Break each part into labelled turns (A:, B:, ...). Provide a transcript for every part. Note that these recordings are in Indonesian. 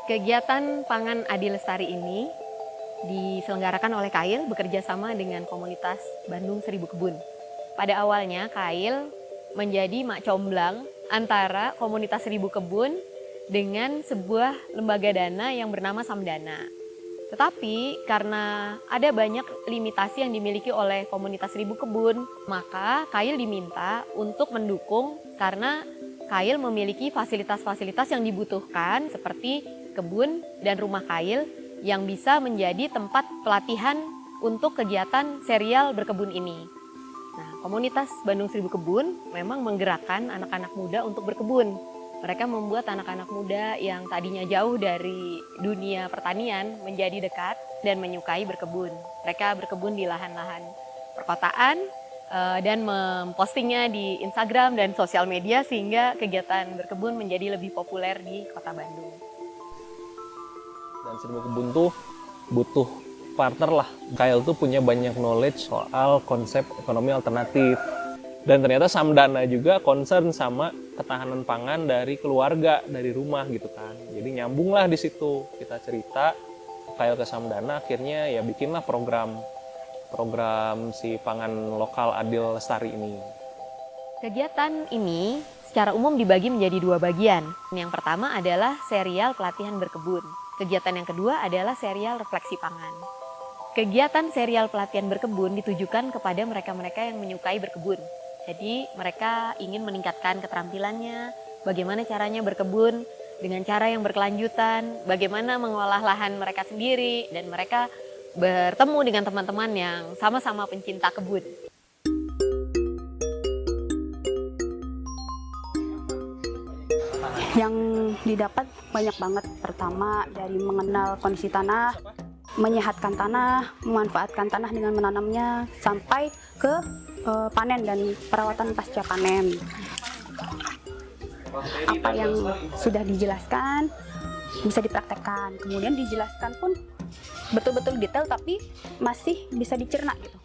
A: Kegiatan Pangan Adi Lestari ini diselenggarakan oleh KAIL bekerja sama dengan komunitas Bandung Seribu Kebun. Pada awalnya KAIL menjadi mak comblang antara komunitas Seribu Kebun dengan sebuah lembaga dana yang bernama Samdana. Tetapi karena ada banyak limitasi yang dimiliki oleh komunitas Seribu Kebun, maka KAIL diminta untuk mendukung karena KAIL memiliki fasilitas-fasilitas yang dibutuhkan seperti kebun dan rumah KAIL yang bisa menjadi tempat pelatihan untuk kegiatan serial berkebun ini. Nah, komunitas Bandung Seribu Kebun memang menggerakkan anak-anak muda untuk berkebun. Mereka membuat anak-anak muda yang tadinya jauh dari dunia pertanian menjadi dekat dan menyukai berkebun. Mereka berkebun di lahan-lahan perkotaan dan mempostingnya di Instagram dan sosial media sehingga kegiatan berkebun menjadi lebih populer di Kota Bandung.
B: Dan Seribu Kebun tuh butuh partner lah. KAIL tuh punya banyak knowledge soal konsep ekonomi alternatif. Dan ternyata Samdana juga concern sama ketahanan pangan dari keluarga, dari rumah gitu kan. Jadi nyambung lah di situ. Kita cerita KAIL ke Samdana, akhirnya ya bikinlah program si pangan lokal Adil Lestari ini.
A: Kegiatan ini secara umum dibagi menjadi dua bagian. Yang pertama adalah serial pelatihan berkebun. Kegiatan yang kedua adalah serial refleksi pangan. Kegiatan serial pelatihan berkebun ditujukan kepada mereka-mereka yang menyukai berkebun. Jadi mereka ingin meningkatkan keterampilannya, bagaimana caranya berkebun dengan cara yang berkelanjutan, bagaimana mengolah lahan mereka sendiri, dan mereka bertemu dengan teman-teman yang sama-sama pencinta kebun.
C: Yang didapat banyak banget. Pertama dari mengenal kondisi tanah, menyehatkan tanah, memanfaatkan tanah dengan menanamnya, sampai ke panen dan perawatan pasca panen. Apa yang sudah dijelaskan bisa dipraktekkan, kemudian dijelaskan pun betul-betul detail tapi masih bisa dicerna gitu.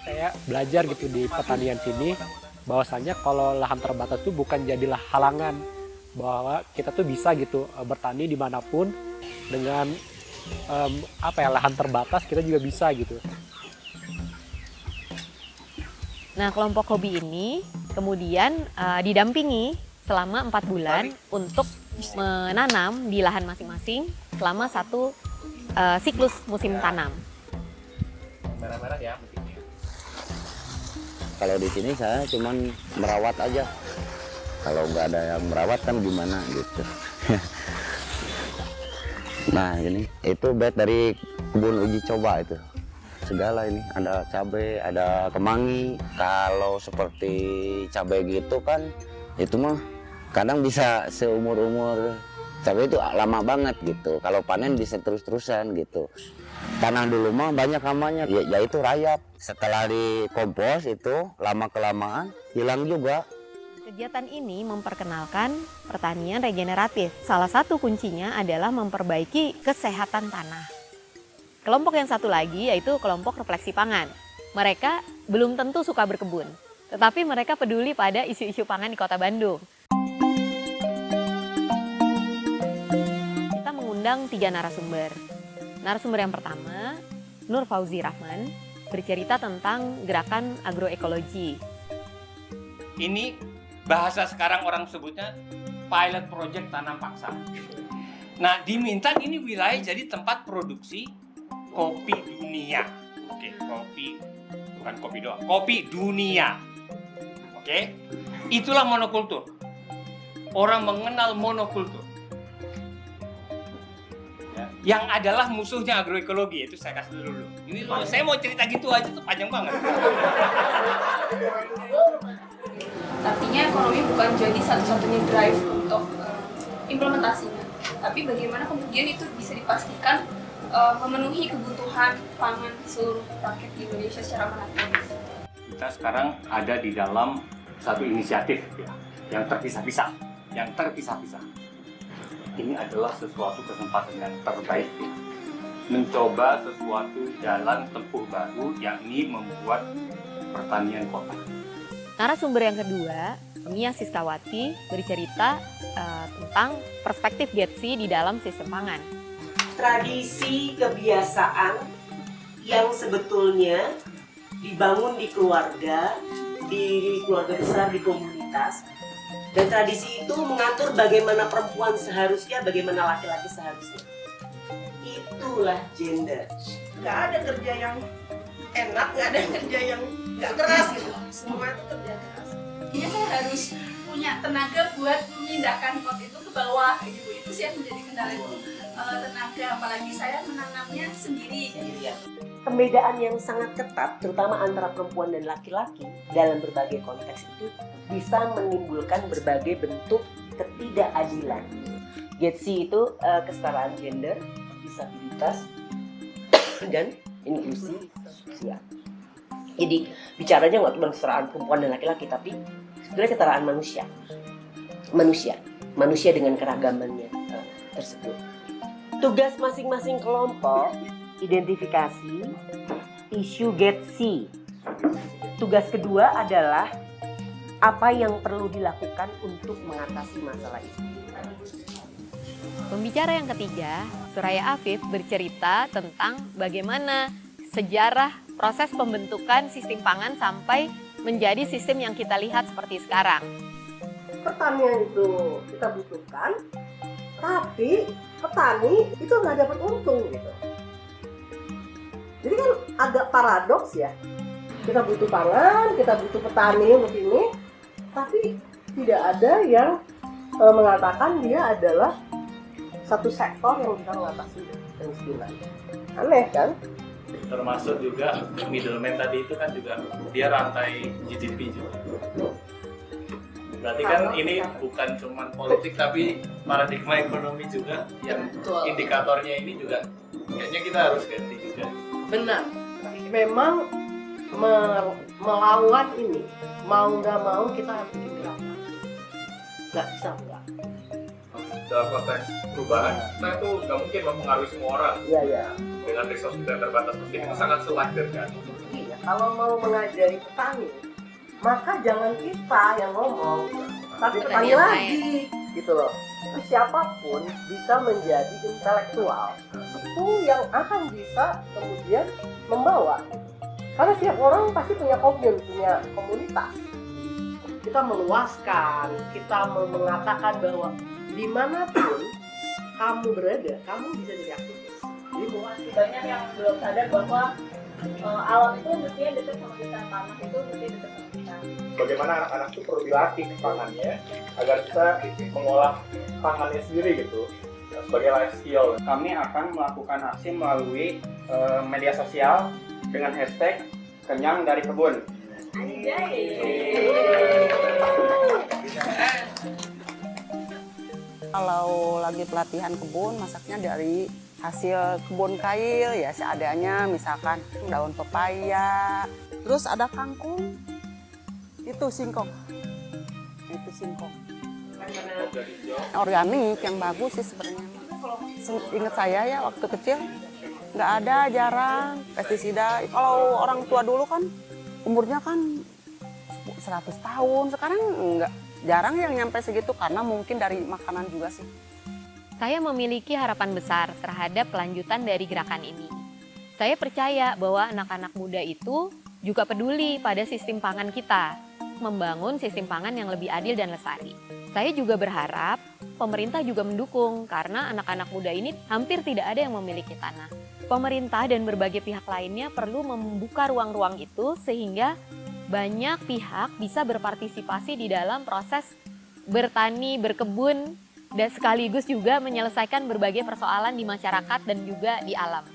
D: Saya belajar gitu di pertanian sini bahwasanya kalau lahan terbatas itu bukan jadilah halangan, bahwa kita tuh bisa gitu bertani dimanapun dengan lahan terbatas kita juga bisa gitu.
A: Nah, kelompok hobi ini kemudian didampingi selama 4 bulan untuk menanam di lahan masing-masing selama satu siklus musim tanam.
B: Merah-merah ya.
E: Kalau di sini saya cuman merawat aja. Kalau nggak ada yang merawat kan gimana gitu. Nah ini itu bed dari kebun uji coba itu. Segala ini ada cabai, ada kemangi. Kalau seperti cabai gitu kan itu mah kadang bisa seumur-umur. Cabai itu lama banget gitu. Kalau panen bisa terus-terusan gitu. Tanah dulu mah banyak hamanya, yaitu rayap. Setelah dikompos itu lama-kelamaan hilang juga.
A: Kegiatan ini memperkenalkan pertanian regeneratif. Salah satu kuncinya adalah memperbaiki kesehatan tanah. Kelompok yang satu lagi yaitu kelompok refleksi pangan. Mereka belum tentu suka berkebun, tetapi mereka peduli pada isu-isu pangan di Kota Bandung. Kita mengundang 3 narasumber. Narasumber yang pertama, Nur Fauzi Rahman, bercerita tentang gerakan agroekologi.
F: Ini bahasa sekarang orang sebutnya pilot project tanam paksa. Nah, diminta ini wilayah jadi tempat produksi kopi dunia. Oke, kopi bukan kopi doang, kopi dunia. Oke, itulah monokultur. Orang mengenal monokultur. Yang adalah musuhnya agroekologi, itu saya kasih dulu. Ini loh, saya mau cerita gitu aja tuh panjang banget.
G: Artinya ekonomi bukan jadi satu-satunya drive untuk implementasinya, tapi bagaimana kemudian itu bisa dipastikan memenuhi kebutuhan pangan seluruh rakyat di Indonesia secara merata.
F: Kita sekarang ada di dalam satu inisiatif ya, yang terpisah-pisah. Ini adalah sesuatu kesempatan yang terbaik ya. Mencoba sesuatu jalan tempuh baru, yakni membuat pertanian kota.
A: Narasumber yang kedua, Mia Siskawati, bercerita tentang perspektif Getsi di dalam sistem pangan.
H: Tradisi kebiasaan yang sebetulnya dibangun di keluarga besar, di komunitas, dan tradisi itu mengatur bagaimana perempuan seharusnya, bagaimana laki-laki seharusnya. Itulah gender. Nggak ada kerja yang enak, nggak ada kerja yang nggak keras gitu. Semua itu kerja keras.
G: Jadi saya harus punya tenaga buat memindahkan pot itu ke bawah gitu. Itu sih yang menjadi kendala itu, tenaga, apalagi saya menanamnya sendiri.
H: Pembedaan yang sangat ketat, terutama antara perempuan dan laki-laki dalam berbagai konteks itu bisa menimbulkan berbagai bentuk ketidakadilan. Getsi itu kesetaraan gender, disabilitas, dan inklusi sosial. Jadi bicaranya nggak cuma kesetaraan perempuan dan laki-laki, tapi sebenarnya kesetaraan manusia dengan keragamannya tersebut. Tugas masing-masing kelompok: identifikasi isu Getsi. Tugas kedua adalah apa yang perlu dilakukan untuk mengatasi masalah itu.
A: Pembicara yang ketiga, Suraya Afif, bercerita tentang bagaimana sejarah proses pembentukan sistem pangan sampai menjadi sistem yang kita lihat seperti sekarang.
H: Pertanian itu kita butuhkan, tapi petani itu nggak dapat untung gitu. Jadi kan agak paradoks ya. Kita butuh pangan, kita butuh petani untuk ini, tapi tidak ada yang mengatakan dia adalah satu sektor yang bisa mengatasi kemiskinan. Aneh kan?
B: Termasuk juga middleman tadi itu kan juga dia rantai GDP juga. Berarti kan ini bukan cuma politik tapi paradigma ekonomi juga yang indikatornya ini juga kayaknya kita harus ganti juga.
H: Benar. Memang melawan ini, mau nggak mau kita harus bikin gerakan. Nggak bisa enggak.
B: Dalam konteks perubahan, kita itu nggak mungkin mempengaruhi semua orang.
H: Iya, iya.
B: Dengan resource kita terbatas, pasti itu sangat selected kan.
H: Iya, kalau mau mengajari petani, maka jangan kita yang ngomong, tapi petani
A: yang
H: lagi, gitu loh. Terus siapapun bisa menjadi intelektual, itu yang akan bisa kemudian membawa. Karena setiap orang pasti punya komunitas. Kita meluaskan, kita mengatakan bahwa dimanapun kamu berada, kamu bisa jadi aktivis. Jadi
G: Banyak yang belum sadar bahwa alam itu mestinya dekat sama kita, tanah itu mesti dekat sama kita.
B: Bagaimana anak-anak itu perlu dilatih pangannya agar bisa mengolah pangannya sendiri gitu sebagai life skill.
I: Kami akan melakukan aksi melalui media sosial dengan hashtag kenyang dari kebun.
J: Kalau lagi pelatihan kebun, masaknya dari hasil kebun kail ya seadanya, misalkan daun pepaya, terus ada kangkung, itu singkong, organik yang bagus sih sebenarnya. Ingat saya ya waktu kecil nggak ada, jarang pestisida. Kalau orang tua dulu kan umurnya kan 100 tahun, sekarang enggak, jarang yang nyampe segitu karena mungkin dari makanan juga sih.
A: Saya memiliki harapan besar terhadap kelanjutan dari gerakan ini. Saya percaya bahwa anak-anak muda itu juga peduli pada sistem pangan kita, membangun sistem pangan yang lebih adil dan lestari. Saya juga berharap pemerintah juga mendukung karena anak-anak muda ini hampir tidak ada yang memiliki tanah. Pemerintah dan berbagai pihak lainnya perlu membuka ruang-ruang itu sehingga banyak pihak bisa berpartisipasi di dalam proses bertani, berkebun, dan sekaligus juga menyelesaikan berbagai persoalan di masyarakat dan juga di alam.